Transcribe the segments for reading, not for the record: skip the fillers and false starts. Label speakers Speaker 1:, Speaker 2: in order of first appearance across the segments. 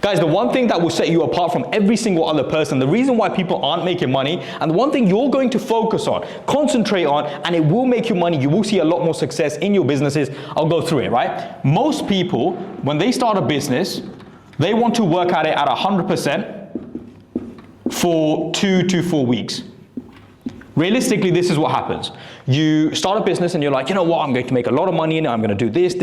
Speaker 1: Guys, the one thing that will set you apart from every single other person, the reason why people aren't making money, and the one thing you're going to focus on, concentrate on, and it will make you money, you will see a lot more success in your businesses. I'll go through it, right? Most people, when they start a business, they want to work at it at 100% for 2 to 4 weeks. Realistically, this is what happens. You start a business and you're like, you know what, I'm going to make a lot of money in it, I'm going to do this.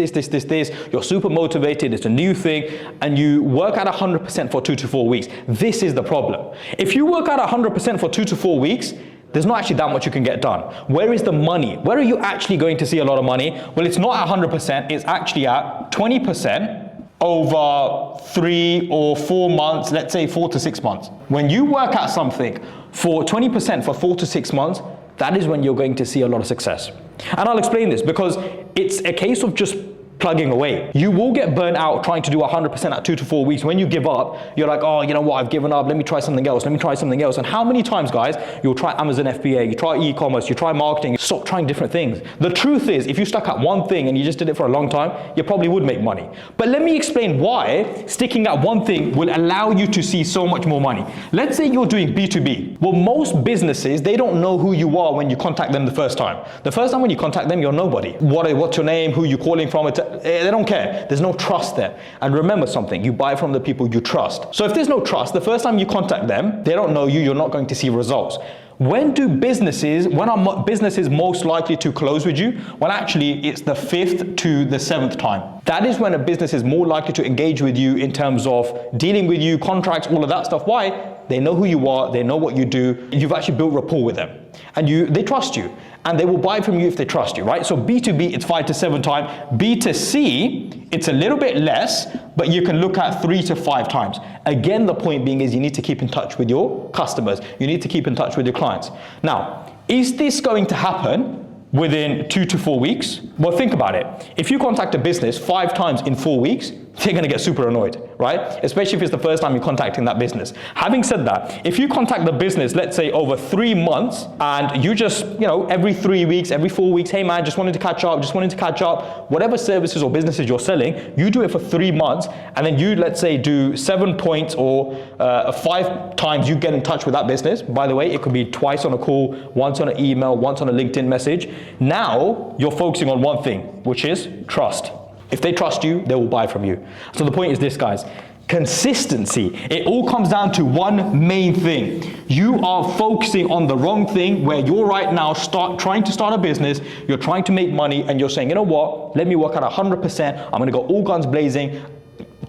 Speaker 1: You're super motivated, it's a new thing, and you work at 100% for 2 to 4 weeks. This is the problem. If you work at 100% for 2 to 4 weeks, there's not actually that much you can get done. Where is the money? Where are you actually going to see a lot of money? Well, it's not at 100%, it's actually at 20% over 3 or 4 months, let's say 4 to 6 months. When you work at something for 20% for 4 to 6 months, that is when you're going to see a lot of success. And I'll explain this because it's a case of just plugging away. You will get burnt out trying to do 100% at 2 to 4 weeks. When you give up, you're like, oh, you know what, I've given up, let me try something else, And how many times, guys, you'll try Amazon FBA, you try e-commerce, you try marketing, you stop trying different things. The truth is, if you stuck at one thing and you just did it for a long time, you probably would make money. But let me explain why sticking at one thing will allow you to see so much more money. Let's say you're doing B2B. Well, most businesses, they don't know who you are when you contact them the first time. The first time when you contact them, you're nobody. What's your name, who you calling from, they don't care. There's no trust there. And remember something, you buy from the people you trust. So if there's no trust, the first time you contact them, they don't know you, you're not going to see results. When are businesses most likely to close with you? Well, actually, it's the 5th to the 7th time. That is when a business is more likely to engage with you in terms of dealing with you, contracts, all of that stuff. Why? They know who you are, they know what you do, you've actually built rapport with them. And they trust you. And they will buy from you if they trust you, right? So B2B, it's 5 to 7 times. B2C, it's a little bit less, but you can look at 3 to 5 times. Again, the point being is you need to keep in touch with your customers. You need to keep in touch with your clients. Now, is this going to happen within 2 to 4 weeks? Well, think about it. If you contact a business 5 times in 4 weeks, they're gonna get super annoyed, right? Especially if it's the first time you're contacting that business. Having said that, if you contact the business, let's say over 3 months, and you just, every 3 weeks, every 4 weeks, hey man, just wanted to catch up, whatever services or businesses you're selling, you do it for 3 months, and then you, let's say, do 7 points or 5 times you get in touch with that business. By the way, it could be twice on a call, once on an email, once on a LinkedIn message. Now, you're focusing on one thing, which is trust. If they trust you, they will buy from you. So the point is this, guys. Consistency. It all comes down to one main thing. You are focusing on the wrong thing where you're right now trying to start a business, you're trying to make money, and you're saying, you know what, let me work at 100%, I'm gonna go all guns blazing.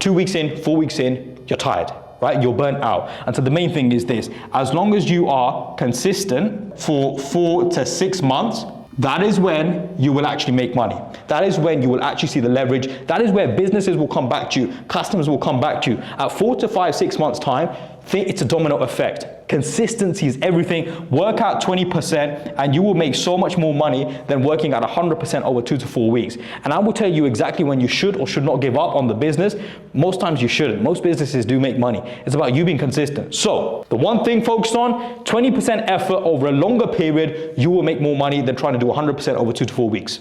Speaker 1: 2 weeks in, 4 weeks in, you're tired, right? You're burnt out. And so the main thing is this, as long as you are consistent for 4 to 6 months, that is when you will actually make money. That is when you will actually see the leverage. That is where businesses will come back to you, customers will come back to you. At 4 to 5, 6 months time, think it's a domino effect. Consistency is everything. Work out 20% and you will make so much more money than working at 100% over 2 to 4 weeks. And I will tell you exactly when you should or should not give up on the business. Most times you shouldn't. Most businesses do make money. It's about you being consistent. So the one thing focused on, 20% effort over a longer period, you will make more money than trying to do 100% over 2 to 4 weeks.